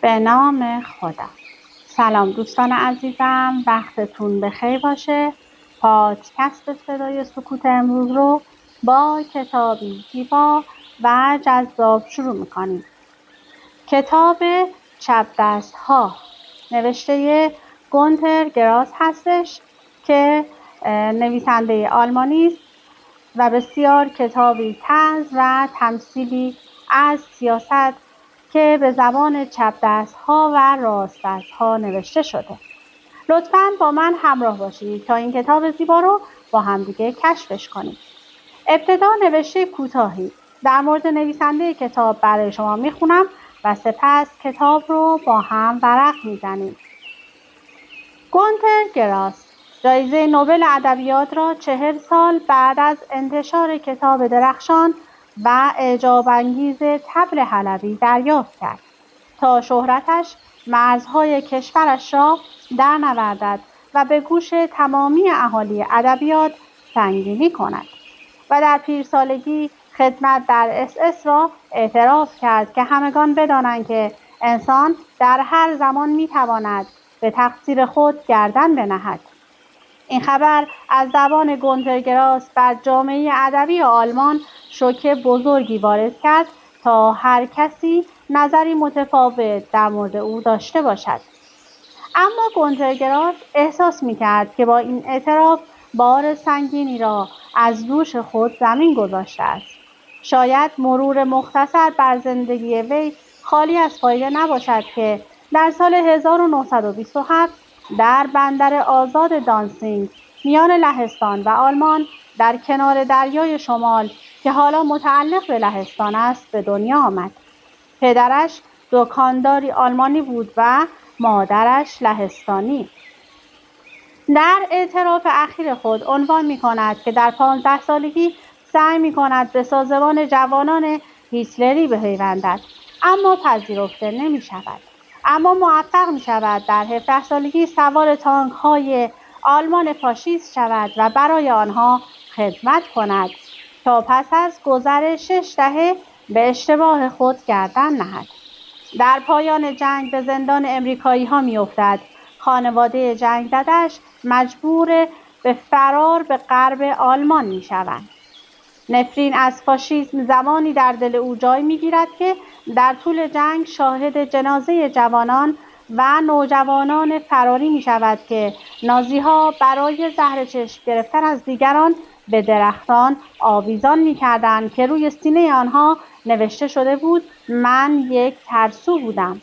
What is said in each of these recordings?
به نام خدا. سلام دوستان عزیزم، وقتتون بخیر باشه. پادکست صدای سکوت امروز رو با کتابی زیبا و جذاب شروع میکنیم. کتاب چپ دست ها نوشته گونتر گراس هستش که نویسنده آلمانی است و بسیار کتابی طنز و تمثیلی از سیاست که به زبان چپ دست ها و راست دست ها نوشته شده. لطفاً با من همراه باشید تا این کتاب زیبا رو با همدیگه کشفش کنیم. ابتدا نوشته کوتاهی در مورد نویسنده کتاب برای شما میخونم و سپس کتاب رو با هم ورق میزنیم. گونتر گراس جایزه نوبل ادبیات را 40 سال بعد از انتشار کتاب درخشان و اعجاب‌انگیز طبل حلبی دریافت کرد تا شهرتش مرزهای کشورش را درنوردد و به گوش تمامی اهالی ادبیات سنگینی کند و در پیرسالگی خدمت در SS را اعتراف کرد که همگان بدانند که انسان در هر زمان میتواند به تقصیر خود گردن بنهد. این خبر از زبان گونتر گراس بر جامعه ادبی آلمان شوک بزرگی وارد کرد تا هر کسی نظری متفاوت در مورد او داشته باشد. اما گونتر گراس احساس می‌کرد که با این اعتراف بار سنگینی را از دوش خود زمین گذاشته است. شاید مرور مختصر بر زندگی وی خالی از فایده نباشد که در سال 1927 در بندر آزاد دانسینگ میان لهستان و آلمان در کنار دریای شمال که حالا متعلق به لهستان است به دنیا آمد. پدرش دکانداری آلمانی بود و مادرش لهستانی. در اعتراف اخیر خود عنوان می‌کند که در 15 سالگی سعی می‌کند به سازمان جوانان هیتلری بپیوندد اما پذیرفته نمی‌شود. اما موفق می‌شود در 17 سالگی سوار تانک‌های آلمان فاشیست شود و برای آنها خدمت کند تا پس از گذر 6 دهه به اشتباه خود گردن نهد. در پایان جنگ به زندان امریکایی‌ها می‌افتد. خانواده جنگ زده‌اش مجبور به فرار به غرب آلمان می‌شوند. نفرین از فاشیسم زمانی در دل او جای می‌گیرد که در طول جنگ شاهد جنازه جوانان و نوجوانان فراری می‌شود که نازی‌ها برای زهر چشم گرفتن از دیگران به درختان آویزان می‌کردند که روی سینه آنها نوشته شده بود من یک ترسو بودم.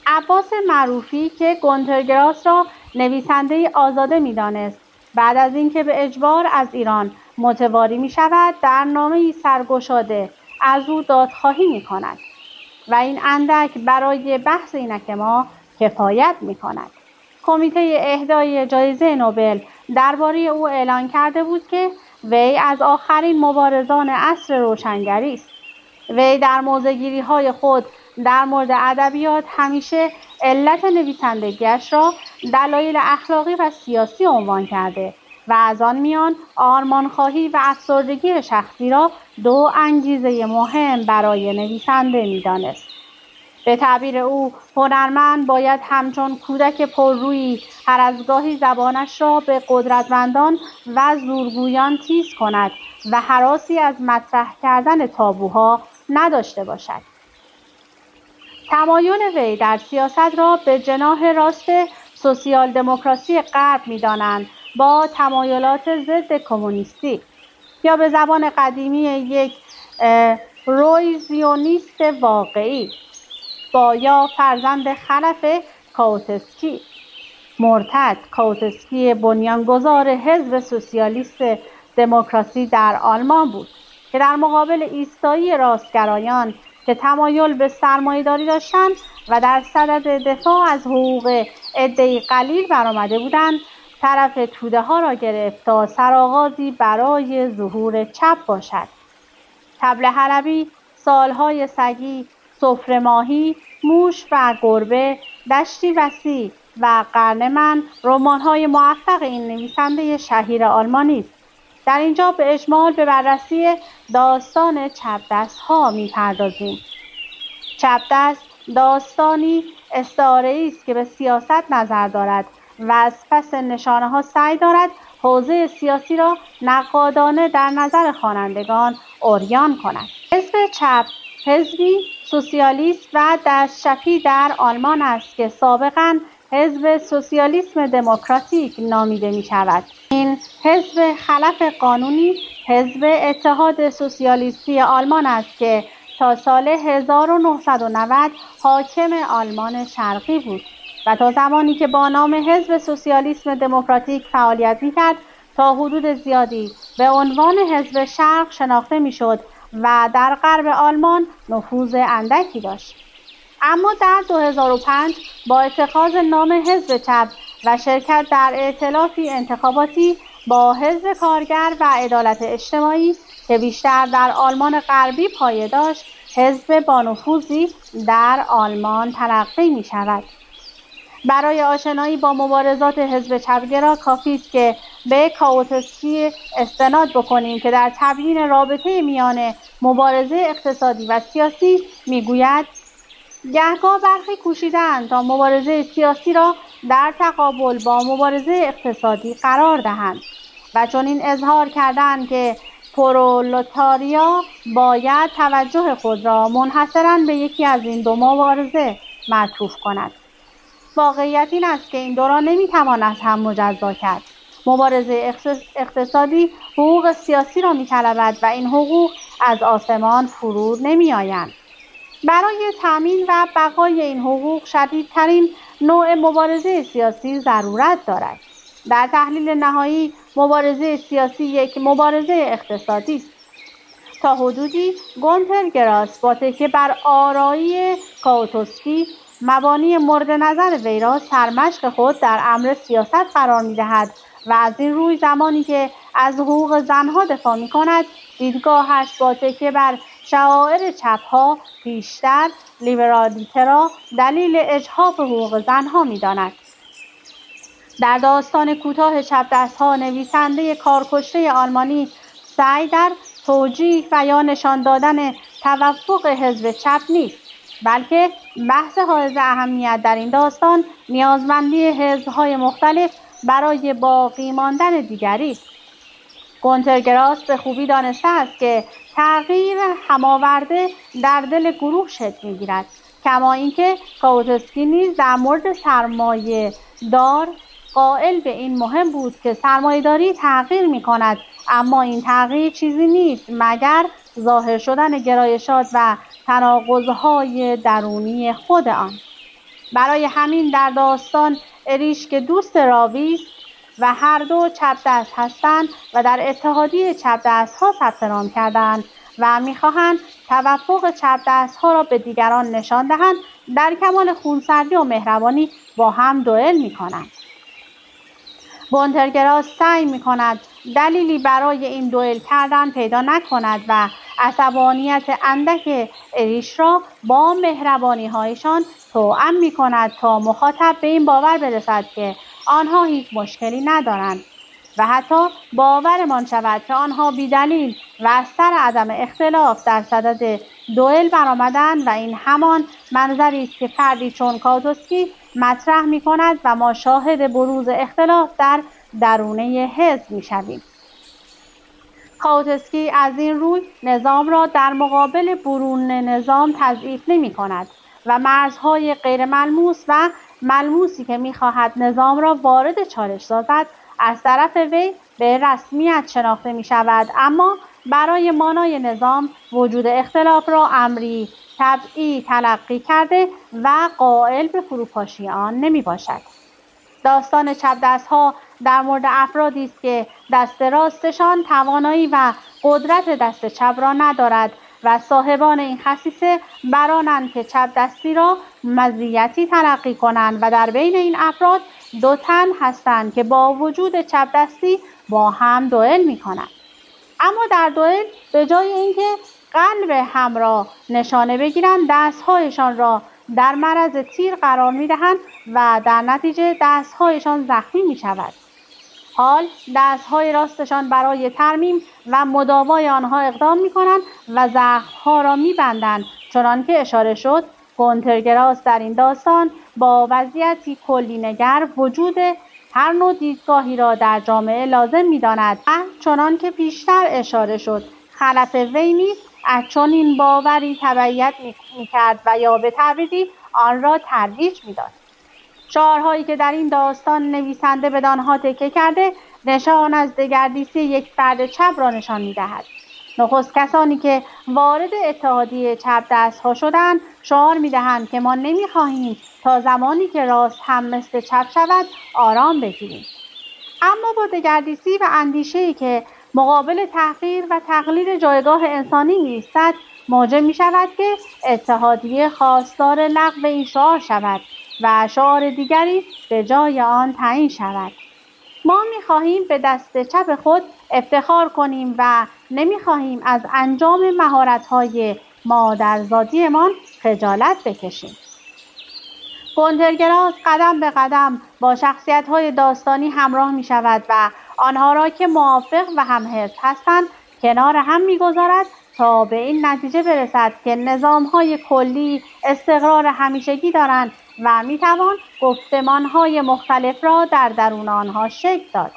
عباس معروفی که گونتر گراس را نویسنده آزاده می‌دانست بعد از اینکه به اجبار از ایران متواری می‌شود در نامه‌ای سرگشاده از او دادخواهی می‌کند و این اندک برای بحث اینک ما کفایت می‌کند. کمیته اهدای جایزه نوبل درباره او اعلان کرده بود که وی از آخرین مبارزان عصر روشنگری است. وی در موضع‌گیری‌های خود در مورد ادبیات همیشه علت نویسندگی‌اش را دلایل اخلاقی و سیاسی عنوان کرده و از آن میان آرمان‌خواهی و افسردگی شخصی را دو انگیزه مهم برای نویسنده می‌دانست. به تعبیر او هنرمند باید همچون کودک پررویی هر از گاهی زبانش را به قدرتمندان و زورگویان تیز کند و هراسی از مطرح کردن تابوها نداشته باشد. تمایل وی در سیاست را به جناح راست سوسیال دموکراسی غرب می‌دانند با تمایلات ضد کمونیستی یا به زبان قدیمی یک رویزیونیست واقعی با یا فرزند خلف کاوتسکی. مرتد کاوتسکی بنیانگذار حزب سوسیالیست دموکراسی در آلمان بود که در مقابل ایستایی راستگرایان که تمایل به سرمایه‌داری داشتند و در صدد دفاع از حقوق عده‌ای قلیل برآمده بودند طرف توده ها را گرفت تا سرآغازی برای ظهور چپ باشد. طبل حلبی، سالهای سگی، سفره ماهی، موش و گربه، دشتی وسیع و قرن من رمان‌های موفق این نویسنده شهیر آلمانی است. در اینجا به اجمال به بررسی داستان چپ دست‌ها می‌پردازیم. چپ دست داستانی استعاره‌ای است که به سیاست نظر دارد و از پس نشانه‌ها سعی دارد حوزه سیاسی را نقادانه در نظر خوانندگان عریان کند. حزب چپ حزبی سوسیالیست و دستچپی در آلمان است که سابقاً حزب سوسیالیسم دموکراتیک نامیده می شود. این حزب خلف قانونی حزب اتحاد سوسیالیستی آلمان است که تا سال 1990 حاکم آلمان شرقی بود و تا زمانی که با نام حزب سوسیالیسم دموکراتیک فعالیت می‌کرد تا حدود زیادی به عنوان حزب شرق شناخته می‌شد و در غرب آلمان نفوذ اندکی داشت. اما در 2005 با اتخاذ نام حزب چپ و شرکت در ائتلافی انتخاباتی با حزب کارگر و عدالت اجتماعی که بیشتر در آلمان غربی پایه داشت، حزب با نفوذی در آلمان تلقی می شود. برای آشنایی با مبارزات حزب چپگرا کافی است که به کاوتسکی استناد بکنیم که در تبیین رابطه میان مبارزه اقتصادی و سیاسی میگوید گهگاه برخی کوشیدند تا مبارزه سیاسی را در تقابل با مبارزه اقتصادی قرار دهند و چنین اظهار کردند که پرولتاریا باید توجه خود را منحصراً به یکی از این دو مبارزه معطوف کند. واقعیت این است که این دو را نمیتوان از هم مجزا کرد. مبارزه اقتصادی حقوق سیاسی را میطلبد و این حقوق از آسمان فرود نمیآیند. برای تامین و بقای این حقوق شدیدترین نوع مبارزه سیاسی ضرورت دارد. در تحلیل نهایی مبارزه سیاسی یک مبارزه اقتصادی است. تا حدودی گونتر گراس با تکیه بر آرایی کاوتسکی مبانی مورد نظر وی را سرمشق خود در امر سیاست قرار می‌دهد و از این روی زمانی که از حقوق زنها دفاع می‌کند دیدگاهش با تکیه بر شعائر چپ‌ها بیشتر لیبرالیته را دلیل اجحاف حقوق زنها می‌داند. در داستان کوتاه چپ دست‌ها نویسنده کارکشته آلمانی سعی در توجیه و یا نشان دادن توفق حزب چپ نیست، بلکه بحث حائز اهمیت در این داستان نیازمندی حزب‌های مختلف برای باقی ماندن دیگری است. گونتر گراس به خوبی دانسته است که تغییر هماورده در دل گروه شکل می‌گیرد، کما اینکه کاوتسکی نیز در مورد سرمایه دار قائل به این مهم بود که سرمایه‌داری تغییر می‌کند، اما این تغییر چیزی نیست مگر ظاهر شدن گرایشات و تناقض‌های درونی خود آن. برای همین در داستان اریش که دوست راوی است و هر دو چپ دست هستند و در اتحادیه چپ دست‌ها ثبت نام کردند و می‌خواهند توفق چپ دست‌ها را به دیگران نشان دهند، در کمال خونسردی و مهربانی با هم دوئل می‌کنند. گونتر گراس سعی می‌کند دلیلی برای این دوئل کردن پیدا نکند و عصبانیت اندک اریش را با مهربانی‌هایشان توأم می‌کند تا مخاطب به این باور برسد که آنها هیچ مشکلی ندارند و حتی باورمان شود که آنها بی‌دلیل و از سر عدم اختلاف در صدد دوئل برآمدند و این همان منظری است که فردی چون کاوتسکی مطرح می‌کند و ما شاهد بروز اختلاف در درونه حزب می‌شویم. کاوتسکی از این روی نظام را در مقابل برون نظام تضعیف نمی‌کند و مرزهای غیر ملموس و ملموسی که می‌خواهد نظام را وارد چالش سازد از طرف وی به رسمیت شناخته می‌شود، اما برای مانای نظام وجود اختلاف را امری طبیعی تلقی کرده و قائل به فروپاشی آن نمی‌باشد. داستان چپ دست‌ها در مورد افرادی است که دست راستشان توانایی و قدرت دست چپ را ندارد و صاحبان این خصیصه برانند که چپ دستی را مزیتی تلقی کنند و در بین این افراد دو تن هستند که با وجود چپ دستی با هم دوئل می‌کنند. اما در دوئل به جای اینکه قلب هم را نشانه بگیرند دست‌هایشان را در معرض تیر قرار می‌دهند و در نتیجه دست‌هایشان زخمی می‌شود. حال دست‌های راستشان برای ترمیم و مداوای آنها اقدام می‌کنند و زخم‌ها را می‌بندند، چنانکه اشاره شد گونتر در این داستان با وضعیتی کلی‌نگر وجود هر نوع دیدگاهی را در جامعه لازم می‌داند و چنان که پیشتر اشاره شد خلف وی نیز از چنین باوری تبعیت می‌کرد و یا به تعبیری آن را ترویج می‌داد. شعارهایی که در این داستان نویسنده بدانها تکیه کرده نشان از دگردیسی یک فرد چپ را نشان می‌دهد. نخست کسانی که وارد اتحادیه چپ دست‌ها شدند شعار می‌دهند که ما نمی‌خواهیم تا زمانی که راست هم مثل چپ شود آرام بگیریم. اما با دگردیسی و اندیشه‌ای که مقابل تحقیر و تقلیل جایگاه انسانی می‌ایستد موجب می‌شود که اتحادیه خواستار لغو این شعار شود و شعار دیگری به جای آن تعیین شود. ما می‌خواهیم به دست چپ خود افتخار کنیم و نمی‌خواهیم از انجام مهارت‌های مادرزادیمان خجالت بکشیم. گونتر قدم به قدم با شخصیت‌های داستانی همراه می‌شود و آنها را که موافق و هم‌حزب هستند کنار هم می‌گذارد تا به این نتیجه برسد که نظام‌های کلی استقرار همیشگی دارند و می‌توان گفتمان‌های مختلف را در درون آنها شکل داد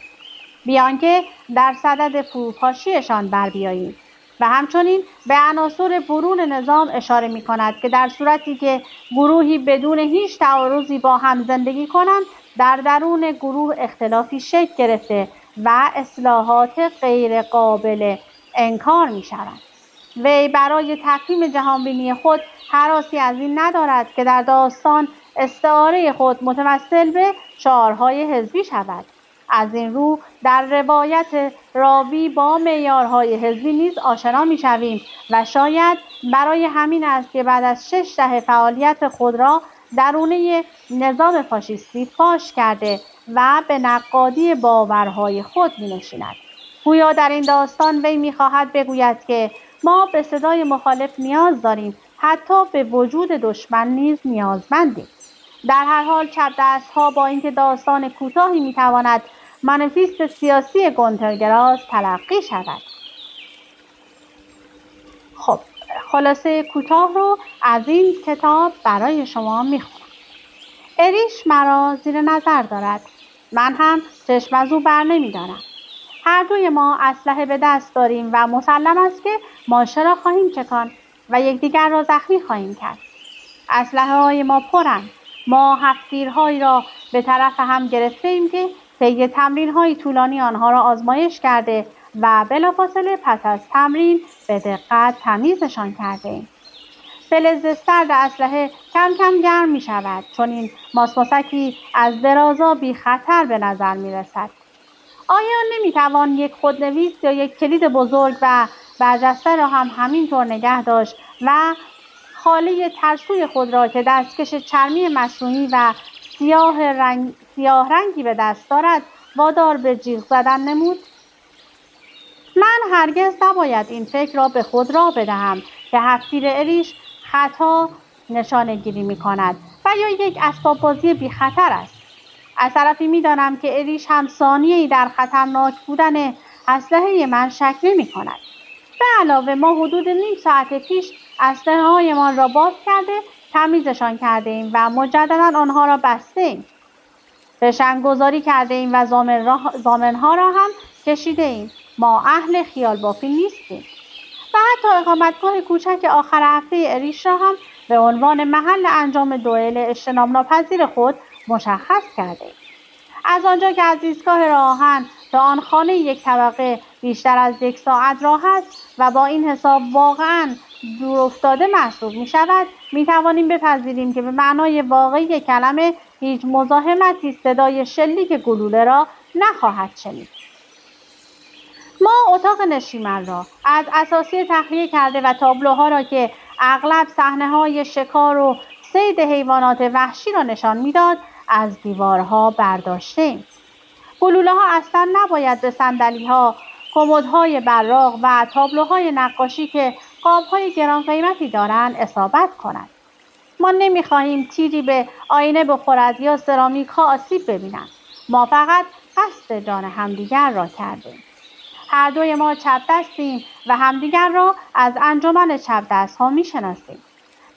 بی آنکه در صدد فروپاشیشان بر بیاییم و همچنین به عناصر برون نظام اشاره می‌کند که در صورتی که گروهی بدون هیچ تعارضی با هم زندگی کنند در درون گروه اختلافی شکل گرفته و اصلاحات غیر قابل انکار می‌شوند. وی برای تفهیم جهانبینی خود هراسی از این ندارد که در داستان استعاره خود متوسل به شعارهای حزبی شود. از این رو در روایت راوی با معیارهای حزبی نیز آشنا می‌شویم و شاید برای همین است که بعد از 6 دهه فعالیت خود را درونه نظام فاشیستی فاش کرده و به نقادی باورهای خود می‌نشیند. گویا در این داستان وی می‌خواهد بگوید که ما به صدای مخالف نیاز داریم، حتی به وجود دشمن نیز نیازمندیم. در هر حال چپ دست‌ها با اینکه داستان کوتاهی می‌تواند مانیفست سیاسی گونتر تلقی شود. خب خلاصه کوتاه رو از این کتاب برای شما میخونم. اریش مرا زیر نظر دارد، من هم چشم از او بر نمیدارم. هر دوی ما اسلحه به دست داریم و مسلم است که ماشه را خواهیم چکان و یکدیگر را زخمی خواهیم کرد. اسلحه های ما پرند. ما هفت‌تیرهایی را به طرف هم گرفته‌ایم که طی تمرین‌های طولانی آنها را آزمایش کرده و بلافاصله پس از تمرین به دقت تمیزشان کرده‌ایم. فلز سرد اسلحه کم کم گرم می شود چون این ماسماسکی از درازا بی خطر به نظر می رسد. آیا نمی توان یک خودنویس یا یک کلید بزرگ و برجسته را هم همینطور نگه داشت و خاله ترسوی خود را که دستکش چرمی مصنوعی و سیاه رنگی به دست دارد وادار به جیغ زدن نمود؟ من هرگز نباید این فکر را به خود راه بدهم که هفت‌تیر اریش خطا نشانه گیری می کند و یا یک اسباب بازی بی خطر است. از طرفی می دانم که اریش هم ثانیه‌ای در خطرناک بودن اسلحه من شک نمی کند. به علاوه ما حدود نیم ساعت پیش اسلحه‌هایمان را باز کرده تمیزشان کرده ایم و مجددا آنها را بسته ایم. فشنگ‌گذاری کرده ایم و ضامنها را هم کشیده ایم. ما اهل خیال بافی نیستیم. و حتی اقامتگاه کوچک آخر هفته اریش را هم به عنوان محل انجام دوئل اجتناب ناپذیر خود مشخص کرده ایم. از آنجا که از ایستگاه راه آهن تا آن خانه یک طبقه بیشتر از 1 ساعت راه است و با این حساب واقعاً دور افتاده محسوب می شود، می توانیم بپذیریم که به معنای واقعی کلمه هیچ مزاحمتی صدای شلیک گلوله را نخواهد شنید. ما اتاق نشیمن را از اساسی تخلیه کرده و تابلوها را که اغلب صحنه‌های شکار و صید حیوانات وحشی را نشان می‌داد از دیوارها برداشته‌ایم. گلوله‌ها اصلا نباید به صندلی‌ها، کمدهای براق و تابلوهای نقاشی که قاب‌های گران قیمتی دارند اصابت کنند. ما نمی‌خواهیم تیری به آینه بخورد یا سرامیک‌ها آسیب ببینند. ما فقط قصد جان همدیگر را کردیم. هر دوی ما چپ دستیم و همدیگر را از انجمن چپ دست ها می شناسیم.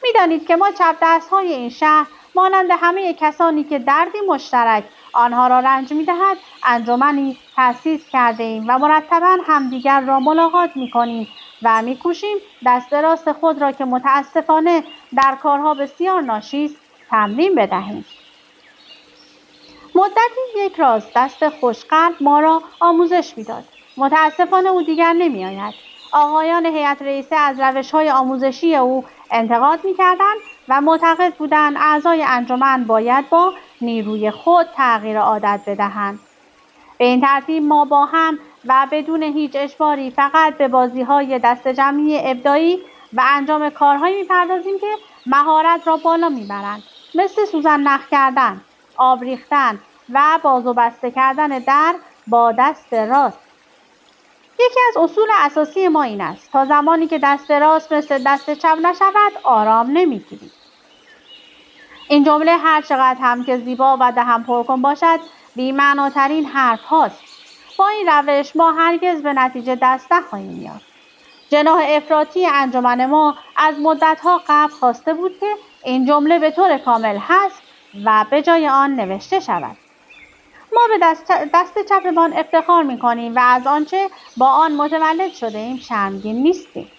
می‌دانید که ما چپ دست‌های این شهر مانند همه کسانی که دردی مشترک آنها را رنج می‌دهد انجمنی تأسیس کرده‌ایم و مرتباً همدیگر را ملاقات می‌کنیم و می‌کوشیم دست راست خود را که متأسفانه در کارها بسیار ناشی است تمرین بدهیم. مدتی یک راست دست خوشقلب ما را آموزش می‌داد. متأسفانه او دیگر نمی‌آید. آقایان هیئت رئیسه از روش‌های آموزشی او انتقاد می‌کردند و معتقد بودند اعضای انجمن باید با نیروی خود تغییر عادت بدهند. به این ترتیب ما با هم و بدون هیچ اجباری فقط به بازی‌های دسته‌جمعی ابداعی و انجام کارهایی می‌پردازیم که مهارت را بالا می‌برند، مثل سوزن نخ کردن، آب ریختن و باز و بسته کردن در با دست راست. یکی از اصول اساسی ما این است تا زمانی که دست راست مثل دست چپ نشود آرام نمیگیریم. این جمله هر چقدر هم که زیبا و دهن پرکن باشد بی‌معناترین حرف هاست. با این روش ما هرگز به نتیجه دست نخواهیم یافت. جناح افراطی انجمن ما از مدت‌ها قبل خواسته بود که این جمله به طور کامل حذف و به جای آن نوشته شود. ما به دست چپمان افتخار می‌کنیم و از آنچه با آن متولد شده‌ایم شرمگین نیستیم.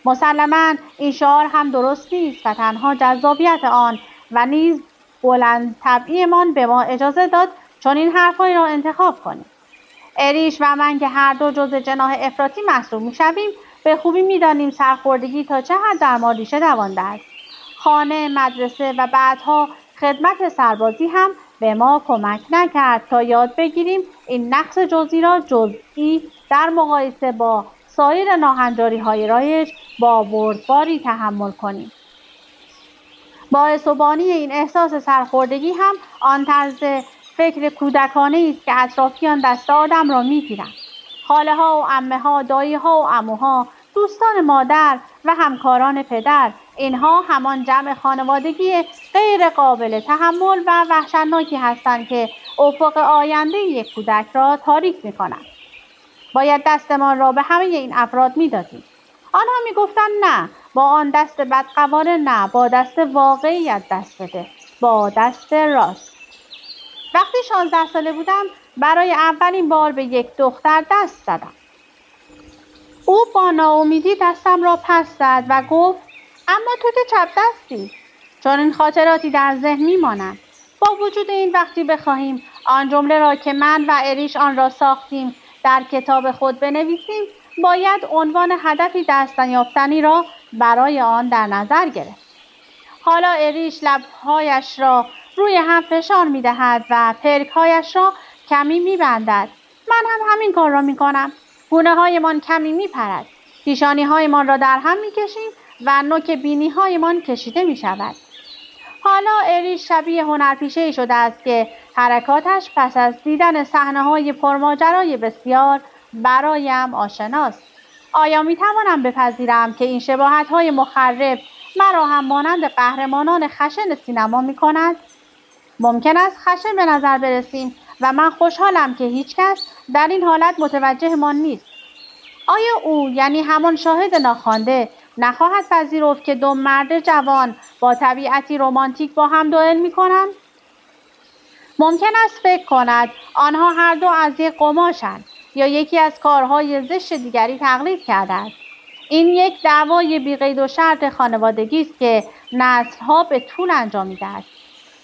مسلماً این شعار هم درست نیست و تنها جذابیت آن و نیز بلند طبعیمان به ما اجازه داد چون این حرف‌های را انتخاب کنیم. اریش و من که هر دو جزء جناح افراطی محسوب می‌شویم به خوبی می‌دانیم سرخوردگی تا چه حد در ما ریشه دوانده است. خانه، مدرسه و بعدها خدمت سربازی هم به ما کمک نکرد تا یاد بگیریم این نقص جزئی را جزئی در مقایسه با سایر ناهنجاری‌های رایج با بردباری تحمل کنیم. باعث و بانی این احساس سرخوردگی هم آن طرز فکر کودکانه است که اطرافیان دست آدم را می‌گیرند. خاله‌ها و عمه‌ها، دایی‌ها و عموها، دوستان مادر و همکاران پدر، اینها همان جمع خانوادگی غیر قابل تحمل و وحشتناکی هستند که افق آینده یک کودک را تاریک می‌کنند. باید دستمان را به همه این افراد می‌دادیم. آنها می‌گفتند نه، با آن دست بدقواره نه، با دست واقعیت دست بده، با دست راست. وقتی 16 ساله بودم برای اولین بار به یک دختر دست زدم. او با ناامیدی دستم را پس زد و گفت اما تو که چپ دستی. چون این خاطراتی در ذهن می‌مانند. با وجود این وقتی بخواهیم آن جمله را که من و اریش آن را ساختیم در کتاب خود بنویسیم باید عنوان هدفی دست نیافتنی را برای آن در نظر گرفت. حالا اریش لب‌هایش را روی هم فشار می‌دهد و پلک‌هایش را کمی می‌بندد. من هم همین کار را می‌کنم. گونه‌هایمان کمی می‌پرد. پیشانی‌هایمان را در هم می‌کشیم و نوک بینی‌هایمان کشیده می‌شود. حالا اریش شبیه هنرپیشه‌ای شده است که حرکاتش پس از دیدن صحنه‌های پرماجرای بسیار برایم آشناست. آیا می‌توانم بپذیرم که این شباهت‌های مخرب مرا هم مانند قهرمانان خشن سینما می‌کند؟ ممکن است خشن به نظر برسیم و من خوشحالم که هیچکس در این حالت متوجه ما نیست. آیا او یعنی همان شاهد ناخوانده نخواهد پذیرفت که دو مرد جوان با طبیعتی رمانتیک با هم دوئل می‌کنند؟ ممکن است فکر کند آنها هر دو از یک قماشند یا یکی از کارهای زشت دیگری تقلید کرده است. این یک دعوای بی‌قید و شرط خانوادگی است که نسل‌ها به طول انجامیده است.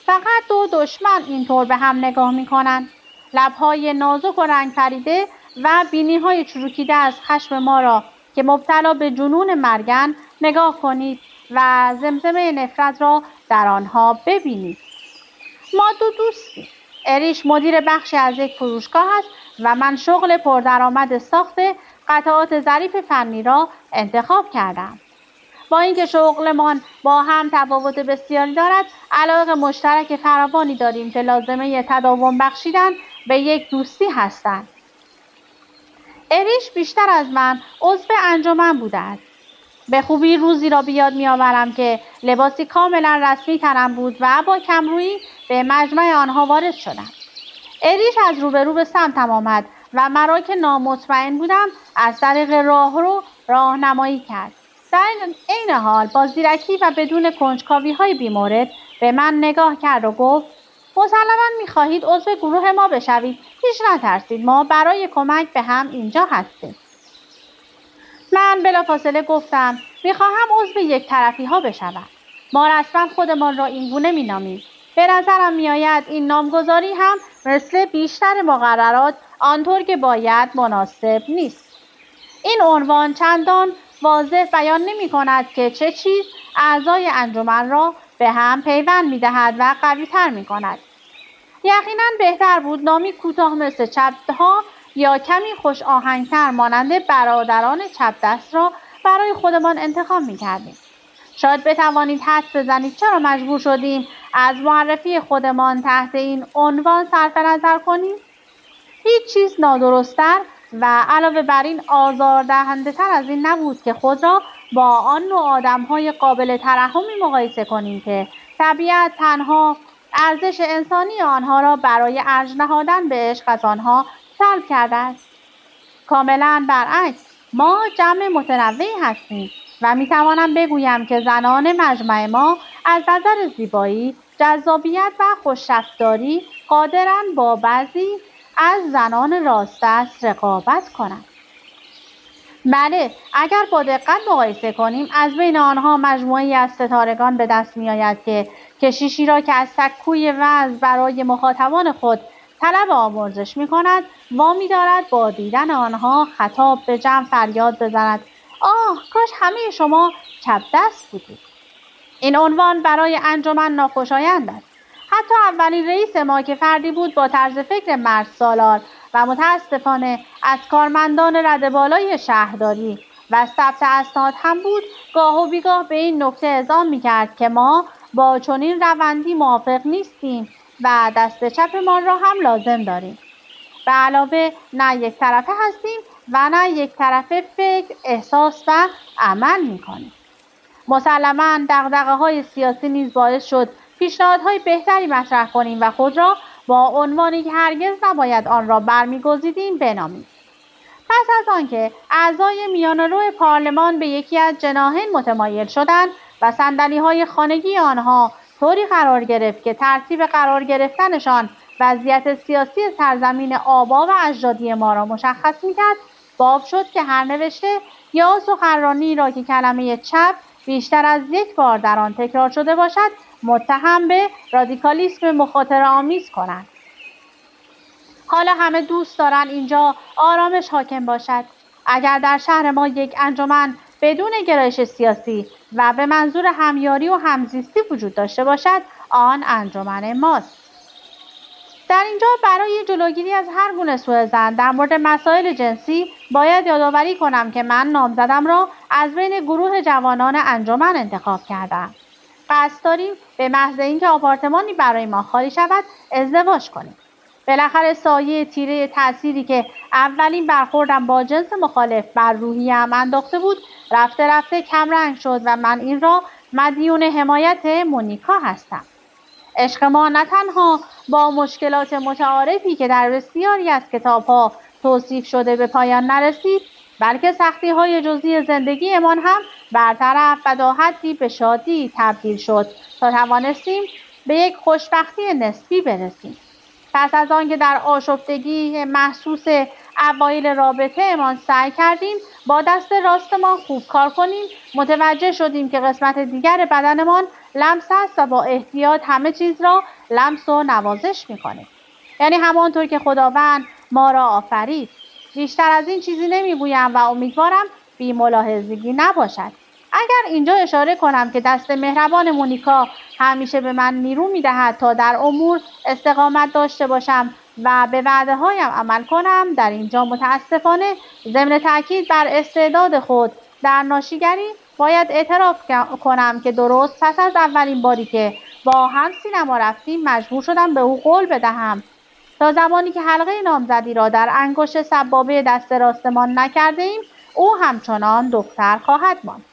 فقط دو دشمن اینطور به هم نگاه می‌کنند. لب‌های نازک و رنگ پریده و بینی‌های چروکیده از خشم ما را که مبتلا به جنون مرگن نگاه کنید و زمزمه نفرت را در آنها ببینید. ما دو دوستیم. اریش مدیر بخشی از یک فروشگاه است و من شغل پردرآمد ساخت قطعات ظریف فنی را انتخاب کردم. با اینکه شغلمان با هم تفاوت بسیاری دارد، علاقه مشترک فراوانی داریم که لازمه تداوم بخشیدن به یک دوستی هستند. اریش بیشتر از من عضو انجمن بوده است. به خوبی روزی را بیاد می‌آورم که لباسی کاملا رسمی تنم بود و با کمرویی به مجمع آنها وارد شدم. اریش از روبرو به سمتم آمد و مرا که نامطمئن بودم از طریق راهرو راهنمایی کرد. در عین حال با زیرکی و بدون کنجکاوی‌های بی‌مورد به من نگاه کرد و گفت: مسلماً می‌خواهید عضو گروه ما بشوید. هیچ نترسید، ما برای کمک به هم اینجا هستیم. من بلافاصله گفتم: می‌خواهم عضو یک طرفی ها بشوم. ما رسما خودمان را اینگونه می‌نامیم. به نظرم می‌آید این نامگذاری هم مثل بیشتر مقررات آنطور که باید مناسب نیست. این عنوان چندان واضح بیان نمی‌کند که چه چیز اعضای انجمن را به هم پیوند می‌دهد و قوی‌تر می‌کند. یقیناً بهتر بود نامی کوتاه مثل چپ‌ها یا کمی خوش آهنگتر مانند برادران چپ دست را برای خودمان انتخاب می‌کردیم. شاید بتوانید حدس بزنید چرا مجبور شدیم از معرفی خودمان تحت این عنوان صرف نظر کنیم؟ هیچ چیز نادرست‌تر و علاوه بر این آزاردهنده‌تر از این نبود که خود را با آن نوع آدم‌های قابل ترحمی مقایسه کنیم که طبیعت تنها ارزش انسانی آنها را برای ارج نهادن به عشق از آنها سلب کرده است. کاملا برعکس، ما جمع متنوعی هستیم و میتوانم بگویم که زنان مجمع ما از نظر زیبایی، جذابیت و خوش‌رفتاری قادرند با بعضی از زنان راست‌دست رقابت کنند. بله، اگر با دقت مقایسه کنیم از بین آنها مجموعه‌ای از ستارگان به دست می‌آید که کشیشی را که از سکوی وعظ برای مخاطبان خود طلب آمرزش می‌کند وامی دارد با دیدن آنها خطاب به جمع فریاد بزند: آه، کاش همه شما چپ دست بودید. این عنوان برای انجمن ناخوشایند است. حتی اولین رئیس ما که فردی بود با طرز فکر مرد سالار و متاسفانه از کارمندان رده بالای شهرداری و ثبت اسناد هم بود، گاه و بیگاه به این نکته اذعان می‌کرد که ما با چنین روندی موافق نیستیم و دست چپمان را هم لازم داریم. به علاوه نه یک طرفه هستیم و نه یک طرفه فکر، احساس و عمل می‌کنیم. مسلماً دغدغه‌های سیاسی نیز باعث شد پیشنهادهای بهتری مطرح کنیم و خود را با عنوانی که هرگز نباید آن را برمی‌گزیدیم بنامیم. پس از آنکه اعضای میانه‌رو پارلمان به یکی از جناحین متمایل شدند و صندلی‌های خانگی آنها طوری قرار گرفت که ترتیب قرار گرفتنشان وضعیت سیاسی سرزمین آبا و اجدادی ما را مشخص می‌کرد، باب شد که هر نوشته یا سخنرانی را که کلمه چپ بیشتر از یک بار در آن تکرار شده باشد متهم به رادیکالیسم مخاطره‌آمیز کنند. حالا همه دوست دارند اینجا آرامش حاکم باشد. اگر در شهر ما یک انجمن بدون گرایش سیاسی و به منظور همیاری و همزیستی وجود داشته باشد، آن انجمن ماست. در اینجا برای جلوگیری از هر گونه سوءظن در مورد مسائل جنسی باید یادآوری کنم که من نامزدم را از بین گروه جوانان انجمن انتخاب کردم. قصد داریم به محض اینکه آپارتمانی برای ما خالی شود ازدواج کنیم. بالاخره سایه تیره تأثیری که اولین برخوردم با جنس مخالف بر روحیه‌ام انداخته بود رفته رفته کمرنگ شد و من این را مدیون حمایت مونیکا هستم. عشق ما نه تنها با مشکلات متعارفی که در بسیاری از کتاب‌ها توصیف شده به پایان نرسید، بلکه سختی‌های جزئی زندگیمان هم برطرف و تا حدی به شادی تبدیل شد تا توانستیم به یک خوشبختی نسبی برسیم. پس از آنکه در آشفتگی محسوس اوایل رابطه‌مان سعی کردیم با دست راستمان خوب کار کنیم، متوجه شدیم که قسمت دیگر بدنمان لمس است و با احتیاط همه چیز را لمس و نوازش می‌کنیم. یعنی همانطور که خداوند ما را آفرید. بیشتر از این چیزی نمیگویم و امیدوارم بی‌ملاحظگی نباشد. اگر اینجا اشاره کنم که دست مهربان مونیکا همیشه به من نیرو می‌دهد تا در امور استقامت داشته باشم و به وعده‌هایم عمل کنم، در اینجا متاسفانه ضمن تأکید بر استعداد خود در ناشیگری باید اعتراف کنم که درست پس از اولین باری که با هم سینما رفتیم مجبور شدم به او قول بدهم تا زمانی که حلقه نامزدی را در انگشت سبابه دست راستمان نکرده‌ایم او همچنان دختر خواهد ماند.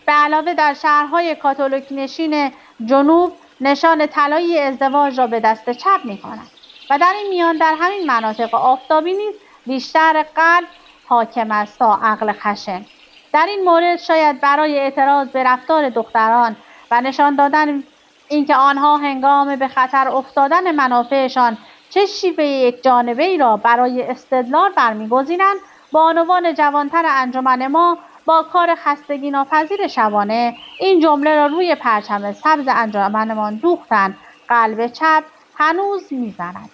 به علاوه در شهرهای کاتولیک نشین جنوب نشان طلایی ازدواج را به دست چپ می‌کنند و در این میان در همین مناطق آفتابی نیز بیشتر قلب حاکم است تا عقل خشن. در این مورد شاید برای اعتراض به رفتار دختران و نشان دادن اینکه آنها هنگام به خطر افتادن منافعشان چه شیوه یک جانبه‌ای را برای استدلال برمی‌گزینند، بانوان جوانتر انجمن ما با کار خستگی ناپذیر شبانه این جمله را روی پرچم سبز انجمنمان دوختند: قلب چپ هنوز میزند.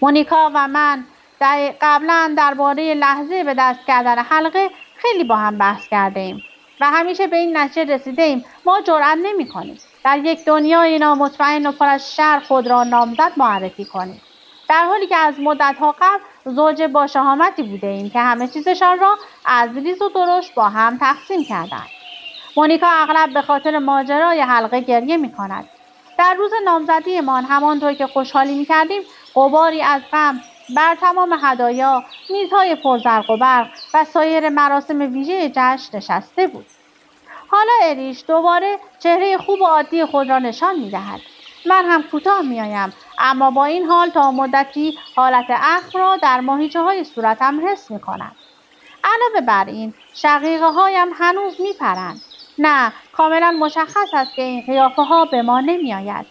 مونیکا و من قبلا درباره لحظه به دست کردن حلقه خیلی با هم بحث کرده ایم و همیشه به این نتیجه رسیده ایم ما جرئت نمی‌کنیم در یک دنیای نامطمئن و پر از شر خود را نامزد معرفی کنیم، در حالی که از مدت‌ها قبل زوج با شهامتی بوده ایم که همه چیزشان را از ریز و درشت با هم تقسیم کردند. مونیکا اغلب به خاطر ماجرای حلقه گریه می‌کند. در روز نامزدیمان همانطور که خوشحالی می‌کردیم، غباری از غم بر تمام هدایا، میزهای پرزرق و برق و سایر مراسم ویژه جشن نشسته بود. حالا اریش دوباره چهره خوب و عادی خود را نشان می‌دهد. من هم کوتاه می‌آیم، اما با این حال تا مدتی حالت اخم را در ماهیچه‌های صورتم حس می‌کنم. علاوه بر این، شقیقه‌هایم هنوز می‌پرند. نه، کاملا مشخص است که این قیافه‌ها به ما نمی‌آید.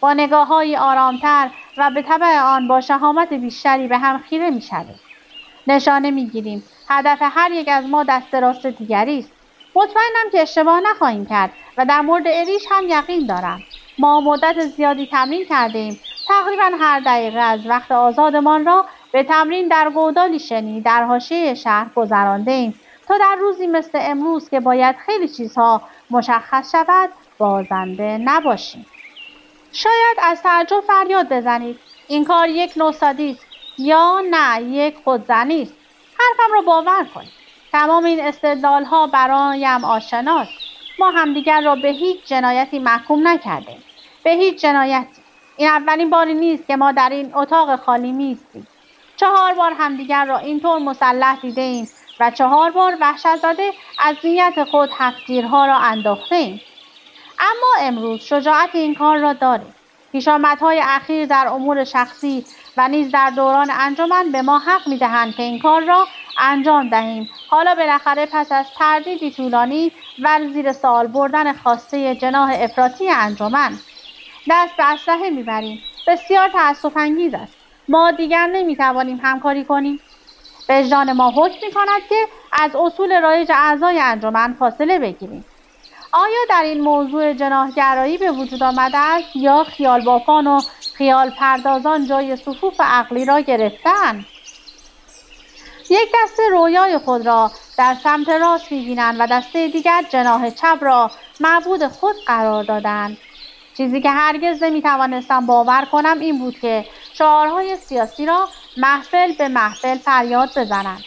با نگاه‌هایی آرامتر و به تبع آن با شهامت بیشتری به هم خیره می‌شویم. نشانه می‌گیریم. هدف هر یک از ما دست راست دیگری است. مطمئنم که اشتباه نخواهیم کرد و در مورد اریش هم یقین دارم. ما مدت زیادی تمرین کردیم. تقریبا هر دقیقه از وقت آزادمان را به تمرین در گودالی شنی در حاشیه شهر گذرانده‌ایم تا در روزی مثل امروز که باید خیلی چیزها مشخص شود بازنده نباشیم. شاید از تعجب فریاد بزنید: این کار یک نوع سادیسم یا نه یک خودزنی است. حرفم را باور کنید. تمام این استدلال‌ها برایم آشناست. ما همدیگر را به هیچ جنایتی محکوم نکردیم. به هیچ جنایتی. این اولین باری نیست که ما در این اتاق خالی می‌ایستیم. 4 بار همدیگر را اینطور مسلح دیده‌ایم و 4 بار وحشت زده از نیت خود هفت‌تیرها را انداخته‌ایم. اما امروز شجاعت این کار را داریم. پیشامدهای اخیر در امور شخصی و نیز در دوران انجمن به ما حق می‌دهند که این کار را انجام دهیم. حالا بالاخره پس از تردیدی طولانی و زیر سوال بردن خواسته جناح افراطی انجمن دست به اسلحه می‌بریم. بسیار تأسف‌انگیز است. ما دیگر نمی‌توانیم همکاری کنیم. وجدان ما حکم می‌کند که از اصول رایج اعضای انجمن فاصله بگیریم. آیا در این موضوع جناح‌گرایی به وجود آمده است یا خیال بافان و خیال پردازان جای صفوف عقلی را گرفتند؟ یک دسته رویای خود را در سمت راست می‌بینند و دسته دیگر جناح چپ را معبود خود قرار دادند. چیزی که هرگز نمی‌توانستم باور کنم این بود که شعارهای سیاسی را محفل به محفل فریاد بزنند.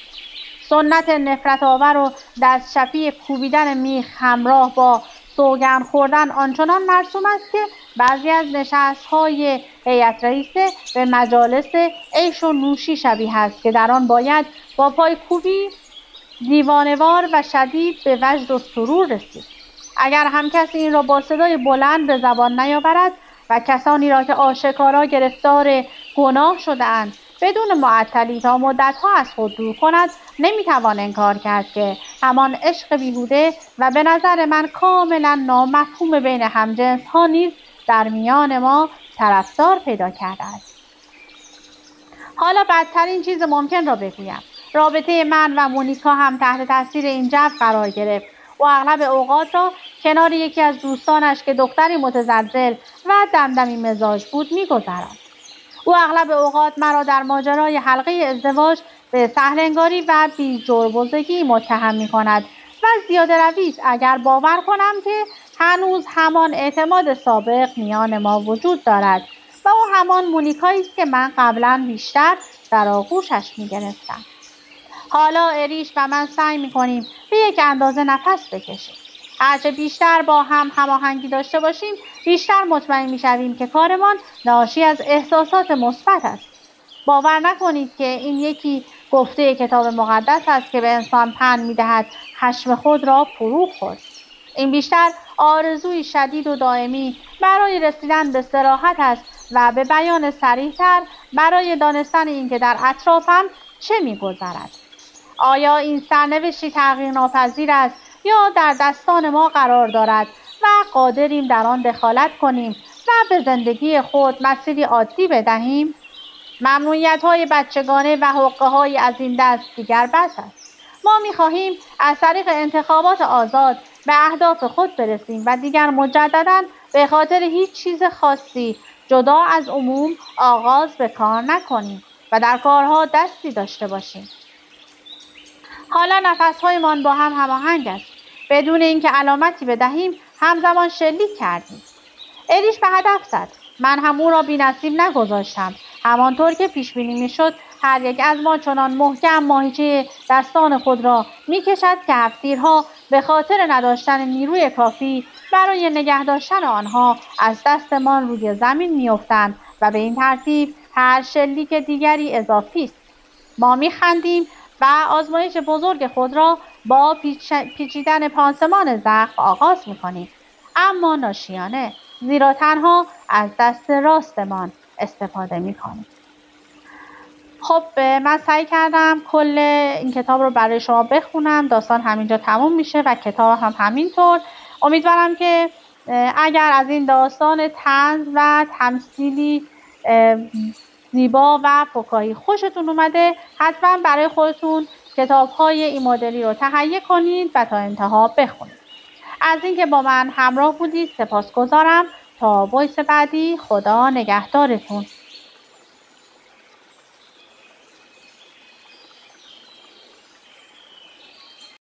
سنت نفرت آور و دست شپی کوبیدن میخ همراه با سوگند خوردن آنچنان مرسوم است که بعضی از نشست‌های هیئت رئیسه به مجالس عیش و نوشی شبیه است که در آن باید با پایکوبی دیوانه‌وار و شدید به وجد و سرور رسید. اگر هم کسی این را با صدای بلند به زبان نیاورد و کسانی را که آشکارا گرفتار گناه شده‌اند بدون معطلی تا مدت‌ها از خود دور کند، نمی‌توان انکار کرد که همان عشق بیهوده و به نظر من کاملا نامفهوم بین همجنس‌ها نیز در میان ما طرفدار پیدا کرده است. حالا بدترین چیز ممکن را بگویم. رابطه من و مونیکا هم تحت تاثیر این جو قرار گرفت. و اغلب اوقات را کنار یکی از دوستانش که دختری متزلزل و دمدمی مزاج بود می‌گذراند. او اغلب اوقات مرا در ماجرای حلقه ازدواج به سهل‌انگاری و بی‌جربزگی متهم می‌کند و زیاده روی است اگر باور کنم که هنوز همان اعتماد سابق میان ما وجود دارد و او همان مونیکایی است که من قبلا بیشتر در آغوشش می‌گرفتم. حالا اریش و من سعی می‌کنیم به یک اندازه نفس بکشیم. هرچه بیشتر با هم هماهنگی داشته باشیم، بیشتر مطمئن می‌شویم که کارمان ناشی از احساسات مثبت است. باور نکنید که این یکی گفته کتاب مقدس است که به انسان پند می‌دهد خشم خود را فرو خورد. این بیشتر آرزوی شدید و دائمی برای رسیدن به صراحت است و به بیان صریح‌تر برای دانستن اینکه در اطرافم چه می‌گذرد. آیا این سرنوشتی تغییر ناپذیر است یا در دستان ما قرار دارد و قادریم در آن دخالت کنیم و به زندگی خود مسیری عادی بدهیم؟ ممنوعیت‌های بچگانه و حقه‌هایی از این دست دیگر بس است. ما می‌خواهیم از طریق انتخابات آزاد به اهداف خود برسیم و دیگر مجدداً به خاطر هیچ چیز خاصی جدا از عموم آغاز به کار نکنیم و در کارها دستی داشته باشیم. حالا نفس‌هایمان با هم هماهنگ است. بدون اینکه علامتی بدهیم همزمان شلیک کردیم. اریش به هدف زد. من هم او را بی‌نصیب نگذاشتم. همانطور که پیش بینی میشد هر یک از ما چنان محکم ماهیچه دستان خود را میکشد که هفتیرها به خاطر نداشتن نیروی کافی برای نگه داشتن آنها از دستمان روی زمین میافتند و به این ترتیب هر شلیک دیگری اضافی است. ما میخندیم و آزمایش بزرگ خود را با پیچیدن پانسمان زخم آغاز میکنیم، اما ناشیانه، زیرا تنها از دست راستمان استفاده میکنیم. خب من سعی کردم کل این کتاب رو برای شما بخونم. داستان همینجا تموم میشه و کتاب هم همینطور. امیدوارم که اگر از این داستان طنز و تمثیلی زیبا و فکاهی خوشتون اومده، حتما برای خودتون کتاب‌های این مدلی رو تهیه کنید و تا انتها بخونید. از اینکه با من همراه بودید سپاسگزارم. تا وایس بعدی، خدا نگهدارتون.